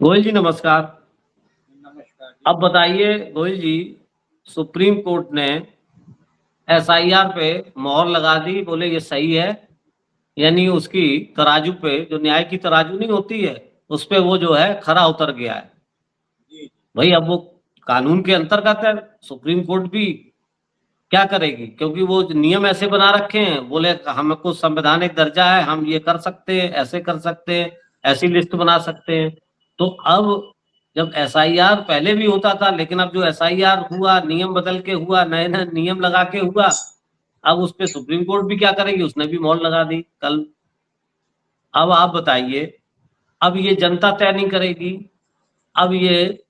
गोयल जी नमस्कार। नमस्कार जी। अब बताइए गोयल जी, सुप्रीम कोर्ट ने एसआईआर पे मोहर लगा दी, बोले ये सही है, यानी उसकी तराजू पे, जो न्याय की तराजू नहीं होती है, उस पे वो जो है खरा उतर गया है। जी जी। भाई अब वो कानून के अंतर्गत है, सुप्रीम कोर्ट भी क्या करेगी, क्योंकि वो नियम ऐसे बना रखे हैं, बोले हमको संवैधानिक दर्जा है, हम ये कर सकते हैं, ऐसे कर सकते हैं, ऐसी लिस्ट बना सकते हैं। तो अब जब एसआईआर पहले भी होता था, लेकिन अब जो एसआईआर हुआ, नियम बदल के हुआ, नए नए नियम लगा के हुआ, अब उस पे सुप्रीम कोर्ट भी क्या करेगी, उसने भी मोहर लगा दी कल। अब आप बताइए, अब ये जनता तय नहीं करेगी, अब ये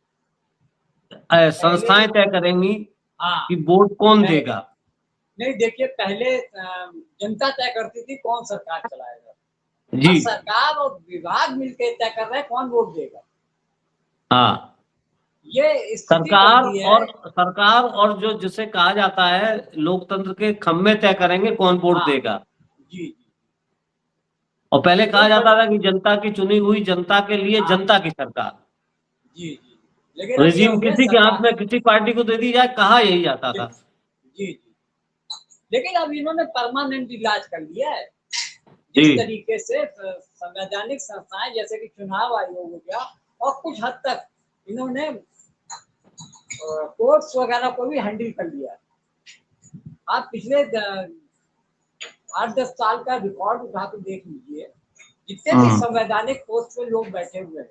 संस्थाएं तय करेंगी हाँ, कि वोट कौन देगा। नहीं देखिए, पहले जनता तय करती थी कौन सरकार चलाएगा। जी अब सरकार और विभाग मिलकर तय कर रहे हैं कौन वोट देगा। हाँ, ये स्थिति सरकार बन गई है। और जो जिसे कहा जाता है लोकतंत्र के खम्भे तय करेंगे कौन वोट हाँ, देगा। जी जी। और पहले तो कहा जाता था कि जनता की चुनी हुई, जनता के लिए, हाँ, जनता की सरकार। जी जी। लेकिन अब ये रिजीम हो गया किसी के हाथ सरकार। में, किसी पार्टी को दे दी जाए, कहा यही जाता जी था। जी। लेकिन अब इन्होंने परमानेंट इलाज कर लिया है। जी जिस तरीके से संवैधानिक संस्थाएं जैसे कि चुनाव आयोग हो गया, और कुछ हद तक इन्होंने कोर्ट्स वगैरह को भी हैंडल कर लिया। आप पिछले 8-10 साल का रिकॉर्ड उठा के देख लीजिए, जितने भी संवैधानिक पोस्ट पे लोग बैठे हुए हैं,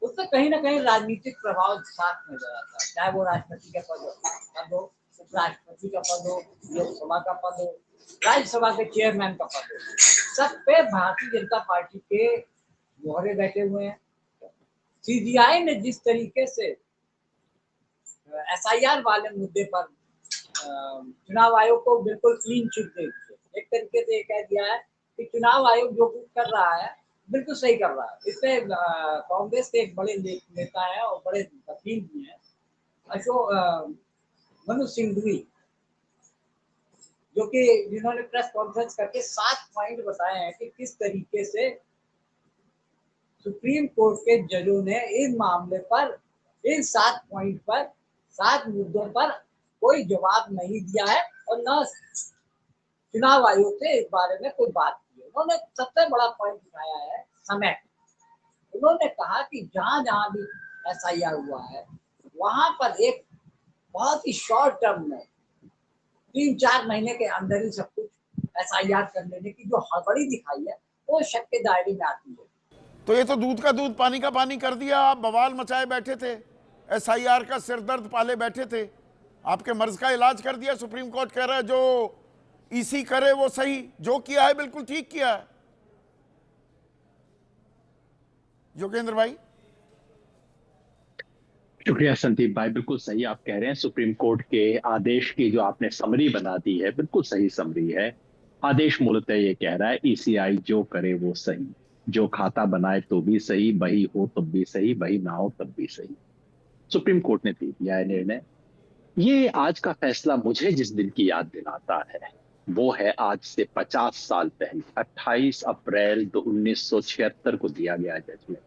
उससे कहीं ना कहीं राजनीतिक प्रभाव साफ नजर आता है। चाहे वो राष्ट्रपति का पद हो, उपराष्ट्रपति का पद हो, लोकसभा का पद हो, राज्यसभा के चेयरमैन का पद हो, सब पे भारतीय जनता पार्टी के मोहरे बैठे हुए हैं। सीबीआई ने जिस तरीके से एसआईआर वाले मुद्दे पर चुनाव आयोग को बिल्कुल क्लीन चिट दे दी है। एक तरीके से ये कह दिया है कि चुनाव आयोग जो कुछ कर रहा है बिल्कुल सही कर रहा है। इससे कांग्रेस के एक बड़े नेता है और बड़े वकील भी हैं, अशोक मनु सिंघवी, जो कि जिन्होंने प्रेस कॉन्फ्रेंस करके 7 पॉइंट बताए हैं कि किस तरीके से सुप्रीम कोर्ट के जजों ने इन मामले पर, इन 7 पॉइंट पर, 7 मुद्दों पर कोई जवाब नहीं दिया है और न चुनाव आयोग से इस बारे में कोई बात की। उन्होंने सबसे बड़ा पॉइंट उठाया है समय। उन्होंने कहा कि जहां जहां भी एसआईआर हुआ है, वहां पर एक बहुत ही शॉर्ट टर्म में 3-4 महीने के अंदर ही सब कुछ एसआईआर कर लेने की जो हड़बड़ी दिखाई है, वो शक के दायरे में आती है। तो ये तो दूध का दूध पानी का पानी कर दिया। आप बवाल मचाए बैठे थे, एसआईआर का सिरदर्द पाले बैठे थे, आपके मर्ज का इलाज कर दिया। सुप्रीम कोर्ट कह रहा है जो ईसी करे वो सही, जो किया है बिल्कुल ठीक किया है। योगेंद्र भाई। शुक्रिया संदीप भाई, बिल्कुल सही आप कह रहे हैं। सुप्रीम कोर्ट के आदेश की जो आपने समरी बना दी है, बिल्कुल सही समरी है। आदेश मूलतः ये कह रहा है ईसीआई जो करे वो सही, जो खाता बनाए तो भी सही, बही हो तब भी सही, बही ना हो तब भी सही। सुप्रीम कोर्ट ने दे दिया है निर्णय। ये आज का फैसला मुझे जिस दिन की याद दिलाता है वो है आज से 50 साल पहले 28 अप्रैल 1976 को दिया गया जजमेंट,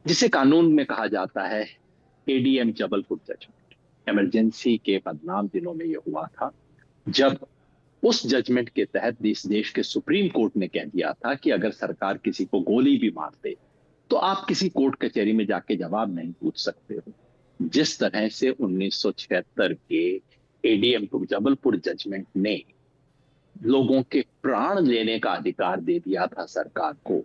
जिसे कानून में कहा जाता है एडीएम जबलपुर जजमेंट। इमरजेंसी के बदनाम दिनों में यह हुआ था, जब उस जजमेंट के तहत इस देश के सुप्रीम कोर्ट ने कह दिया था कि अगर सरकार किसी को गोली भी मार दे तो आप किसी कोर्ट कचहरी में जाके जवाब नहीं पूछ सकते हो। जिस तरह से 1976 के एडीएम जबलपुर जजमेंट ने लोगों के प्राण लेने का अधिकार दे दिया था सरकार को,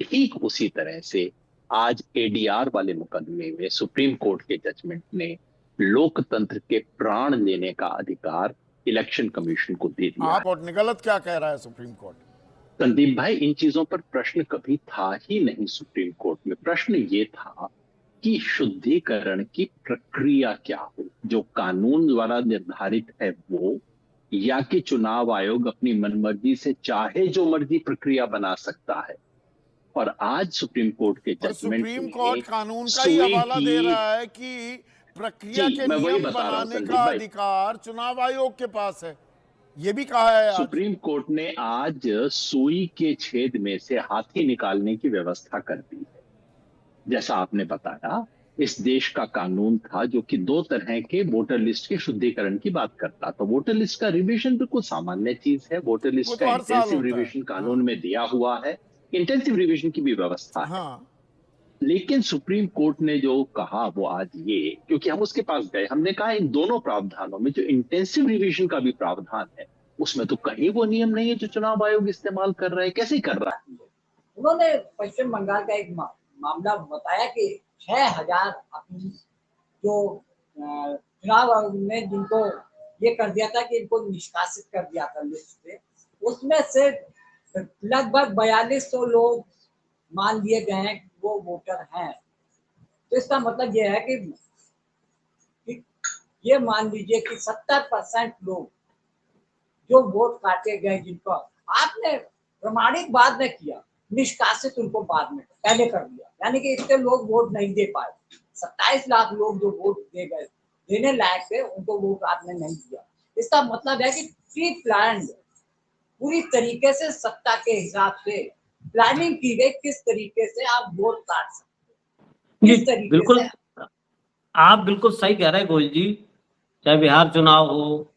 ठीक उसी तरह से आज एडीआर वाले मुकदमे में सुप्रीम कोर्ट के जजमेंट ने लोकतंत्र के प्राण लेने का अधिकार इलेक्शन कमीशन को दे दिया। आप और गलत क्या कह रहा है सुप्रीम कोर्ट? संदीप भाई, इन चीजों पर प्रश्न कभी था ही नहीं सुप्रीम कोर्ट में। प्रश्न ये था कि शुद्धिकरण की प्रक्रिया क्या हो, जो कानून द्वारा निर्धारित है वो, या कि चुनाव आयोग अपनी मनमर्जी से चाहे जो मर्जी प्रक्रिया बना सकता है। और आज सुप्रीम कोर्ट के पर जजमेंट सुप्रीम में कोर्ट कानून का ही सुई हवाला दे की, रहा है कि प्रक्रिया जी के मैं वही नियम बता रहा हूं बनाने संदीप का भाई। अधिकार चुनाव आयोग के पास है। ये भी कहा है आज। सुप्रीम कोर्ट ने आज सुई के छेद में से हाथी निकालने की व्यवस्था कर दी है। जैसा आपने बताया, इस देश का कानून था जो कि दो तरह के वोटर लिस्ट के शुद्धिकरण की बात करता। तो वोटर लिस्ट का रिवीजन बिल्कुल सामान्य चीज है, वोटर वो लिस्ट का तो हर साल इंटेंसिव होता है। रिवीजन कानून हाँ में दिया हुआ है, इंटेंसिव रिवीजन की भी व्यवस्था है। हाँ लेकिन सुप्रीम कोर्ट ने जो कहा वो आज ये, क्योंकि हम उसके पास गए, हमने कहा इन दोनों प्रावधानों में जो इंटेंसिव रिवीजन का भी प्रावधान है, उसमें तो कहीं वो नियम नहीं है जो चुनाव आयोग इस्तेमाल कर रहा है। कैसे कर रहा है? उन्होंने पश्चिम बंगाल का एक मामला बताया कि 6,000 अपील जो चुनाव आयोग ने जिनको ये कर दिया था कि इनको निष्कासित कर दिया था लिस्ट से, उसमें से लगभग 4200 लोग मान लिए गए हैं कि वो वोटर हैं। तो इसका मतलब ये है कि ये मान लीजिए कि 70% लोग जो वोट काटे गए जिनको आपने प्रमाणित बाद में किया, निष्कासित उनको बाद में पहले कर दिया, यानी कि इतने लोग वोट नहीं दे पाए। 27 लाख लोग जो वोट दे गए, देने लायक थे, उनको वोट आपने नहीं दिया। इसका मतलब है कि प्री प्लान्ड, पूरी तरीके से सत्ता के हिसाब से प्लानिंग की गई किस तरीके से आप वोट काट सकते, जी किस तरीके बिल्कुल, से। आप बिल्कुल सही कह रहे हैं गोयल जी। चाहे बिहार चुनाव हो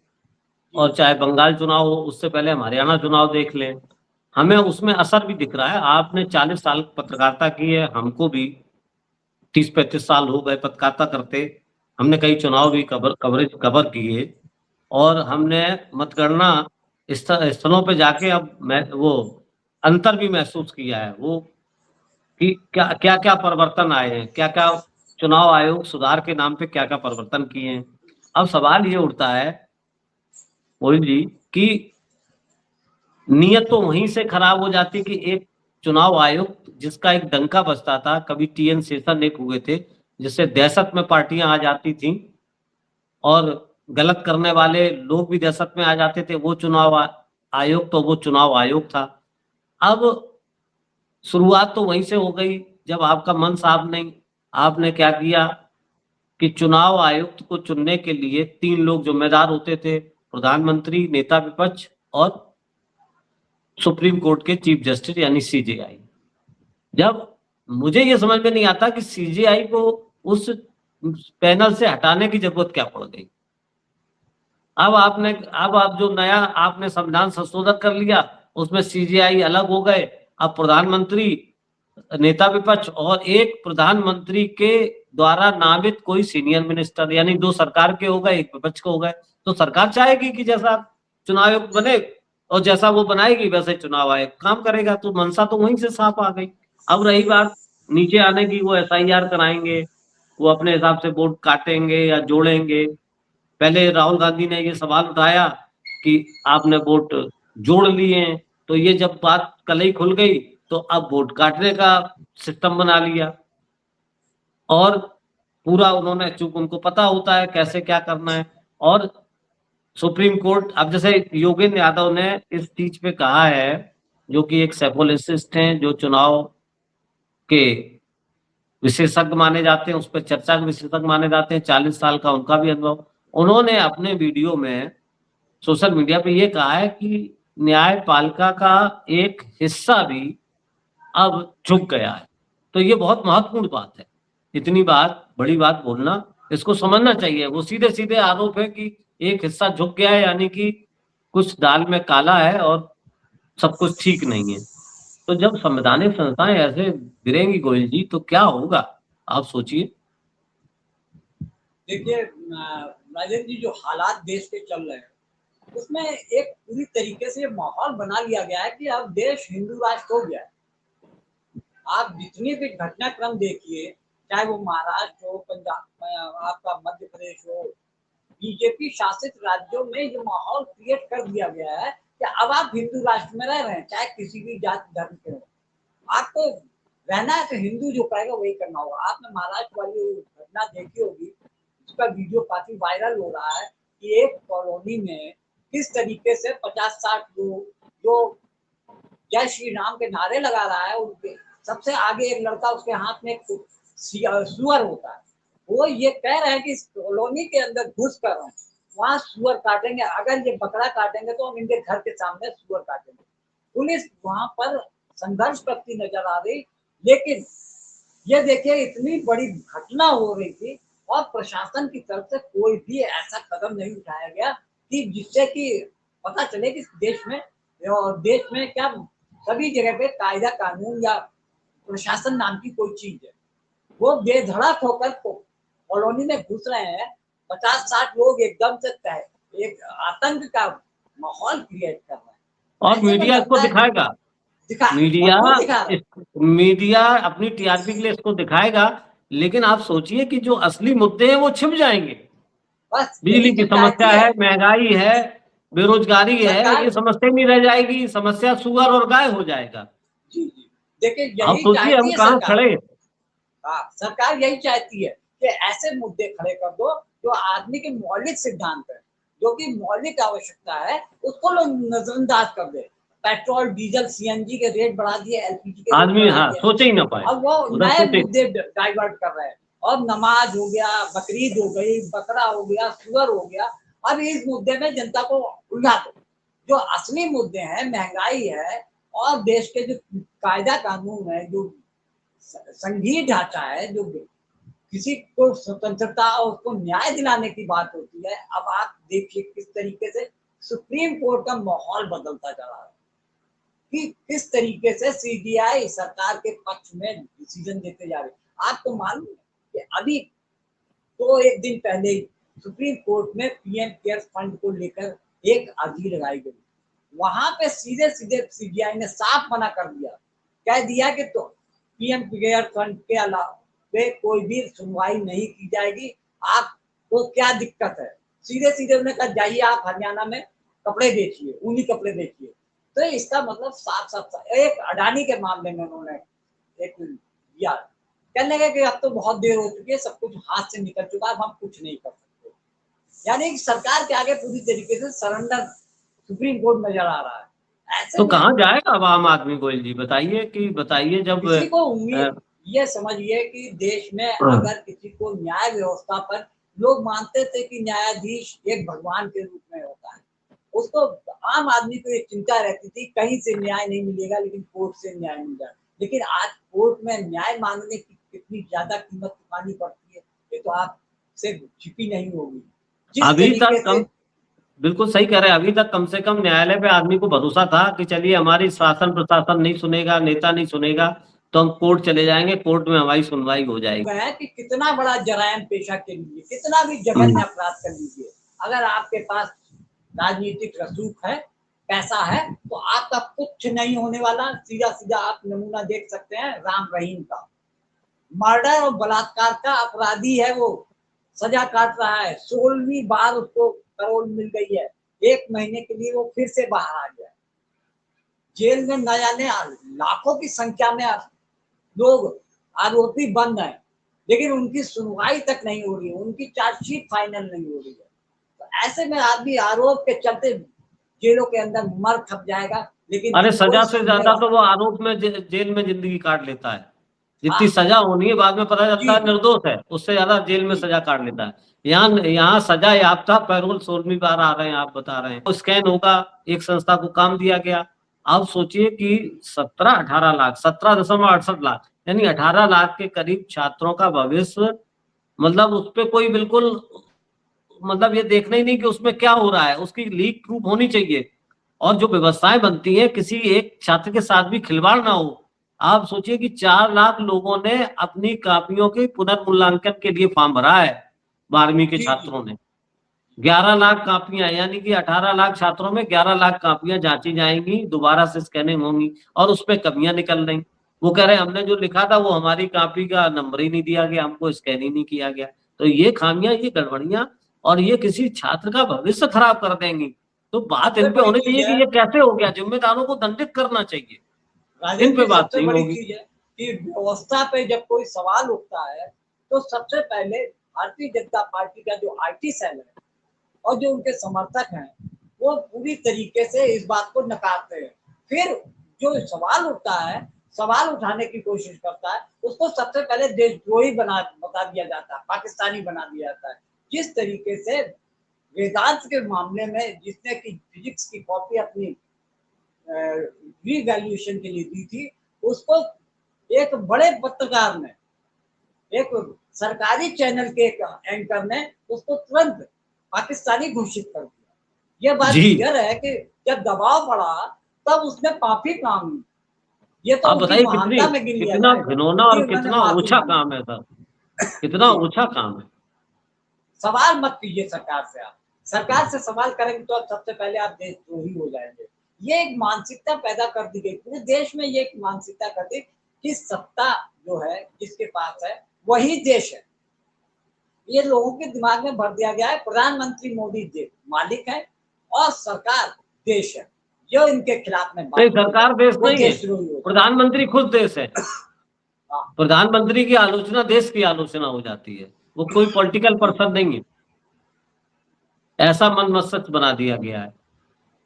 और चाहे बंगाल चुनाव हो, उससे पहले हम हरियाणा चुनाव देख लें, हमें उसमें असर भी दिख रहा है। आपने 40 साल पत्रकारिता की है, हमको भी 30-35 साल हो गए पत्रकारिता करते। हमने कई चुनाव भी कवर किए और हमने मतगणना स्थलों पे जाके अब मैं वो अंतर भी महसूस किया है, वो कि क्या क्या क्या परिवर्तन आए हैं, क्या क्या चुनाव आयोग सुधार के नाम पे क्या क्या परिवर्तन किए हैं। अब सवाल ये उठता है मोहित जी कि नीयत तो वहीं से खराब हो जाती कि एक चुनाव आयोग जिसका एक डंका बजता था, कभी टीएन शेषन एक हुए थे जिससे दहशत में पार्टियां आ जाती थी और गलत करने वाले लोग भी दहशत में आ जाते थे, वो चुनाव आयोग तो वो चुनाव आयोग था। अब शुरुआत तो वहीं से हो गई जब आपका मन साफ नहीं। आपने क्या किया कि चुनाव आयुक्त को चुनने के लिए 3 लोग जिम्मेदार होते थे, प्रधानमंत्री, नेता विपक्ष और सुप्रीम कोर्ट के चीफ जस्टिस यानी सीजेआई। जब मुझे ये समझ में नहीं आता कि सीजेआई को उस पैनल से हटाने की जरूरत क्या पड़ गई। अब आप जो नया आपने संविधान संशोधन कर लिया, उसमें सीजेआई अलग हो गए। अब प्रधानमंत्री, नेता विपक्ष और एक प्रधानमंत्री के द्वारा नामित कोई सीनियर मिनिस्टर, यानी 2 सरकार के हो गए, 1 विपक्ष के हो गए। तो सरकार चाहेगी कि जैसा चुनाव आयोग बने और जैसा वो बनाएगी वैसे चुनाव आयोग काम करेगा, तो मंशा तो वहीं से साफ आ गई। अब रही बात नीचे आने की, वो एसआईआर कराएंगे, वो अपने हिसाब से वोट काटेंगे या जोड़ेंगे। पहले राहुल गांधी ने ये सवाल उठाया कि आपने वोट जोड़ लिए हैं, तो ये जब बात कल खुल गई तो अब वोट काटने का सिस्टम बना लिया और पूरा उन्होंने, चूंकि उनको पता होता है कैसे क्या करना है। और सुप्रीम कोर्ट, अब जैसे योगेंद्र यादव ने इस चीज पे कहा है, जो कि एक सेफोलिसिस्ट हैं, जो चुनाव के विशेषज्ञ माने जाते हैं, उस पर चर्चा के विशेषज्ञ माने जाते हैं, 40 साल का उनका भी अनुभव। उन्होंने अपने वीडियो में सोशल मीडिया पे ये कहा है कि न्यायपालिका का एक हिस्सा भी अब झुक गया है। तो ये बहुत महत्वपूर्ण बात है। इतनी बात, बड़ी बात बोलना, इसको समझना चाहिए। वो सीधे सीधे आरोप है कि एक हिस्सा झुक गया है, यानी कि कुछ दाल में काला है और सब कुछ ठीक नहीं है। तो जब संवैधानिक संस्थाएं ऐसे गिरेंगी गोयल जी, तो क्या होगा आप सोचिए। देखिए राजन जी, जो हालात देश के चल रहे हैं उसमें एक पूरी तरीके से माहौल बना लिया गया है कि अब देश हिंदू राष्ट्र हो गया है। आप जितनी भी घटनाक्रम देखिए, चाहे वो महाराष्ट्र हो, पंजाब, आपका मध्य प्रदेश हो, बीजेपी शासित राज्यों में ये माहौल क्रिएट कर दिया गया है कि अब आप हिंदू राष्ट्र में रह रहे हैं, चाहे किसी भी जाति धर्म के हो। आपको रहना है तो हिंदू जो कहेगा वही करना होगा। आपने महाराष्ट्र वाली घटना देखी होगी, उसका वीडियो काफी वायरल हो रहा है कि एक कॉलोनी में किस तरीके से 50-60 लोग जो जय श्री राम के नारे लगा रहा है, उनके सबसे आगे एक लड़का, उसके हाथ में सुअर होता है, वो ये कह रहे हैं कि इस कॉलोनी के अंदर घुस कर वहां सुअर काटेंगे, अगर ये बकरा काटेंगे तो हम इनके घर के सामने सुअर काटेंगे। पुलिस वहां पर संघर्ष करती नजर आ रही, लेकिन ये देखिए इतनी बड़ी घटना हो रही थी और प्रशासन की तरफ से कोई भी ऐसा कदम नहीं उठाया गया कि जिससे कि पता चले कि देश में क्या सभी जगह पे कायदा कानून या प्रशासन नाम की कोई चीज है। वो बेधड़क होकर कॉलोनी में घुस रहे हैं, 50-60 लोग एकदम से एक आतंक का माहौल क्रिएट कर रहे हैं। और ऐसे में मीडिया इसको लगता है दिखाएगा, मीडिया भरपूर दिखा रहा है। मीडिया अपनी टीआरपी के लिए इसको दिखाएगा, लेकिन आप सोचिए कि जो असली मुद्दे हैं वो छिप जाएंगे। बस बिजली यही की तो समस्या चाहती है, महंगाई है, बेरोजगारी है, सरकार। ये समस्या नहीं रह जाएगी, समस्या सुअर और गाय हो जाएगा। जी जी, देखिए आप यही सोचिए चाहती हम है कहाँ सरकार। खड़े। हाँ, सरकार यही चाहती है कि ऐसे मुद्दे खड़े कर दो जो आदमी के मौलिक सिद्धांत है, जो कि मौलिक आवश्यकता है, उसको लोग नजरअंदाज कर दे। पेट्रोल, डीजल, सीएनजी के रेट बढ़ा दिए, एलपीजी के रेट आदमी बढ़ा हाँ दिए, सोचे ही ना पाए, अब वो उधर नए सोचे। मुद्दे डाइवर्ट कर रहे हैं। अब नमाज हो गया, बकरीद हो गई, बकरा हो गया, सुअर हो गया, अब इस मुद्दे में जनता को उलझा दो। जो असली मुद्दे हैं, महंगाई है और देश के जो कायदा कानून है, जो संघीय ढांचा है, जो किसी को स्वतंत्रता और उसको न्याय दिलाने की बात होती है, अब आप देखिए किस तरीके से सुप्रीम कोर्ट का माहौल बदलता जा रहा है कि किस तरीके से सीबीआई सरकार के पक्ष में डिसीजन देते जा रहे हैं। आपको मालूम है कि अभी तो एक दिन पहले ही सुप्रीम कोर्ट में पीएम केयर फंड को लेकर एक अर्जी लगाई गई। वहां पे सीधे सीधे सीबीआई ने साफ मना कर दिया, कह दिया कि तो पीएम केयर फंड के अलावा कोई भी सुनवाई नहीं की जाएगी। आपको क्या दिक्कत है? सीधे सीधे उन्होंने कहा जाइए आप हरियाणा में कपड़े बेचिए, ऊनी कपड़े बेचिए। तो इसका मतलब साफ साफ एक अडानी के मामले में उन्होंने एक दिया, कहने लगे कि अब तो बहुत देर हो चुकी है, सब कुछ हाथ से निकल चुका है, अब हम कुछ नहीं कर सकते। यानी कि सरकार के आगे पूरी तरीके से सरेंडर सुप्रीम कोर्ट नजर आ रहा है। ऐसे तो में कहाँ जाएगा अब आम आदमी गोयल जी, बताइए कि बताइए जब किसी को उम्मीद, ये समझिए कि देश में अगर किसी को न्याय व्यवस्था पर लोग मानते थे कि न्यायाधीश एक भगवान के रूप में होता है, उसको आम आदमी को एक चिंता रहती थी कहीं से न्याय नहीं मिलेगा लेकिन कोर्ट से न्याय मिल जाए। लेकिन आज कोर्ट में न्याय मांगने की कितनी ज्यादा कीमत चुकानी पड़ती है, ये तो आपसे छिपी नहीं होगी। जिस अभी तरीके तक से कम, बिल्कुल सही कह रहे हैं, अभी तक कम से कम न्यायालय पे आदमी को भरोसा था कि चलिए हमारी शासन प्रशासन नहीं सुनेगा, नेता नहीं सुनेगा, तो हम कोर्ट चले जाएंगे, कोर्ट में हमारी सुनवाई हो जाएगी। है कि कितना बड़ा जरायम पेशा के लिए, कितना भी जघन्य अपराध कर लीजिए, अगर आपके पास राजनीतिक रसूख है, पैसा है, तो आपका कुछ नहीं होने वाला। सीधा सीधा आप नमूना देख सकते हैं राम रहीम का, मर्डर और बलात्कार का अपराधी है, वो सजा काट रहा है, 16वीं बार उसको पैरोल मिल गई है, 1 महीने के लिए वो फिर से बाहर आ गया। जेल में न जाने लाखों की संख्या में लोग आरोपी बंद हैं, लेकिन उनकी सुनवाई तक नहीं हो रही है, उनकी चार्जशीट फाइनल नहीं हो रही है। तो ऐसे में आदमी आरोप के चलते जेलों के अंदर मर खप जाएगा, लेकिन अरे सजा से सुनने ज्यादा वाला तो वो आरोप में जेल में जिंदगी काट लेता है। जितनी हाँ, सजा होनी है बाद में पता चलता जी है निर्दोष है, उससे ज्यादा जेल में सजा काट लेता है। यहाँ सजा याफ्ता पैरोल 16वीं बार आ रहे हैं, आप बता रहे हैं। तो स्कैन होगा, एक संस्था को काम दिया गया। आप सोचिए कि 17-18 लाख, 17.68 लाख, यानी 18 लाख के करीब छात्रों का भविष्य, मतलब उस पर कोई बिल्कुल, मतलब ये देखना ही नहीं कि उसमें क्या हो रहा है, उसकी लीक प्रूफ होनी चाहिए। और जो व्यवस्थाएं बनती है किसी एक छात्र के साथ भी खिलवाड़ ना हो। आप सोचिए कि 4 लाख लोगों ने अपनी कापियों के पुनर्मूल्यांकन के लिए फॉर्म भरा है, 12वीं के जी जी छात्रों ने। 11 लाख कापियां, यानी कि 18 लाख छात्रों में 11 लाख कापियां जांची जाएंगी, दोबारा से स्कैनिंग होंगी और उसमें कमियां निकल रही। वो कह रहे हैं हमने जो लिखा था वो हमारी कापी का नंबर ही नहीं दिया गया, हमको स्कैन ही नहीं किया गया। तो ये खामियां, ये गड़बड़ियां, और ये किसी छात्र का भविष्य खराब कर देंगी। तो बात सबसे इन पे बड़ी होनी चीज चाहिए है कि ये कैसे हो गया, जिम्मेदारों को दंडित करना चाहिए। इन राजेंद्र पे जी, बात सबसे नहीं बड़ी होगी। चीज है कि व्यवस्था पे जब कोई सवाल उठता है तो सबसे पहले भारतीय जनता पार्टी का जो आईटी सेल है और जो उनके समर्थक हैं वो पूरी तरीके से इस बात को नकारते हैं। फिर जो सवाल उठता है, सवाल उठाने की कोशिश करता है, उसको सबसे पहले देशद्रोही बता दिया जाता है, पाकिस्तानी बना दिया जाता है। जिस तरीके से वेदांत के मामले में जिसने की फिजिक्स की कॉपी अपनी रीवैल्यूएशन के लिए दी थी, उसको एक बड़े पत्रकार ने, एक सरकारी चैनल के एक एंकर ने उसको तुरंत पाकिस्तानी घोषित कर दिया। ये बात जी। क्लियर है कि जब दबाव पड़ा तब उसने काफी काम किया। ये तो आप उसकी बताइए महानता में गिन लिया कितना जाएगा घिनौना कि और उन्होंने कितना माफी ऊंचा मांगी। काम है सर, कितना ऊंचा काम है। सवाल मत कीजिए सरकार से, आप सरकार से सवाल करेंगे तो आप सबसे पहले आप देशद्रोही हो जाएंगे। ये एक मानसिकता पैदा कर दी गई पूरे देश में, ये एक मानसिकता कर दी कि सत्ता जो है जिसके पास है वही देश है। ये लोगों के दिमाग में भर दिया गया है। प्रधानमंत्री मोदी देश मालिक है और सरकार देश है। जो इनके खिलाफ में बात नहीं, सरकार देश वो नहीं है, देशद्रोही होता प्रधानमंत्री खुद देश है। है। हाँ, प्रधानमंत्री की आलोचना देश की आलोचना हो जाती है, वो कोई पॉलिटिकल पर्सन नहीं है। ऐसा मन मस्तिष्क बना दिया गया है।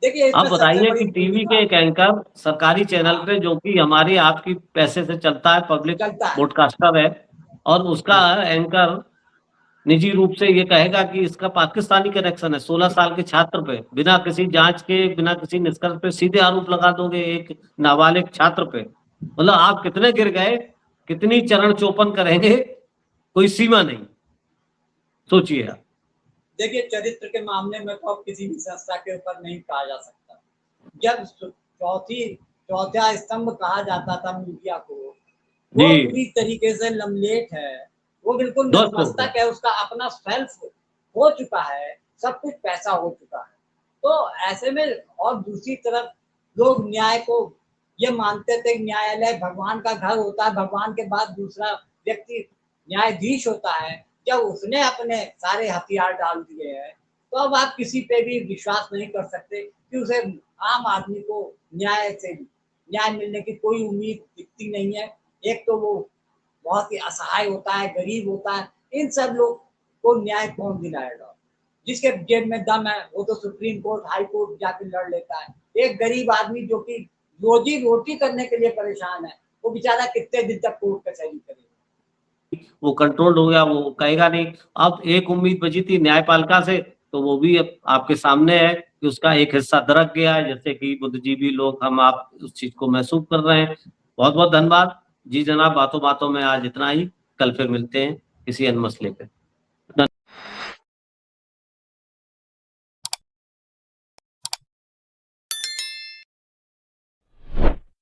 देखिए आप इसमें सबसे बताइए बड़ी कि टीवी खूबी के एक एंकर सरकारी चैनल हाँ। पे, जो कि हमारे आपकी पैसे से चलता है, पब्लिक चलता है। ब्रॉडकास्टर है, और उसका एंकर निजी रूप से ये कहेगा कि इसका पाकिस्तानी कनेक्शन है। 16 साल के छात्र पे बिना किसी जांच के, बिना किसी निष्कर्ष पे सीधे आरोप लगा दोगे एक नाबालिग छात्र पे। मतलब आप कितने गिर गए, कितनी चरण चौपन करेंगे, कोई सीमा नहीं। सोचिए आप। देखिए चरित्र के मामले में तो अब किसी भी संस्था के ऊपर नहीं कहा जा सकता। जब चौथा स्तंभ कहा जाता था मीडिया को, वो जी, पूरी तरीके से लमलेट है, वो बिल्कुल ध्वस्त हो नतमस्तक गया। है, उसका अपना सेल्फ हो चुका है, सब कुछ पैसा हो चुका है। तो ऐसे में और दूसरी तरफ लोग न्याय को ये मानते थे न्यायालय भगवान का घर होता है, भगवान के बाद दूसरा व्यक्ति न्यायाधीश होता है। जब उसने अपने सारे हथियार डाल दिए हैं तो अब आप किसी पे भी विश्वास नहीं कर सकते कि उसे आम आदमी को न्याय मिलने की कोई उम्मीद दिखती नहीं है। एक तो वो बहुत ही असहाय होता है, गरीब होता है, इन सब लोग को न्याय कौन दिलाएगा? जिसके जेब में दम है वो तो सुप्रीम कोर्ट, हाई कोर्ट जाके लड़ लेता है। एक गरीब आदमी जो कि रोजी रोटी करने के लिए परेशान है, वो बेचारा कितने दिन तक कोर्ट कचहरी करेगा? वो कंट्रोल हो गया, वो कहेगा नहीं। अब एक उम्मीद बची थी न्यायपालिका से, तो वो भी अब आपके सामने है कि उसका एक हिस्सा दरक गया है, जैसे कि बुद्धिजीवी लोग हम आप उस चीज को महसूस कर रहे हैं। बहुत बहुत धन्यवाद जी जनाब, बातों बातों में आज इतना ही। कल फिर मिलते हैं किसी अन्य मसले पे।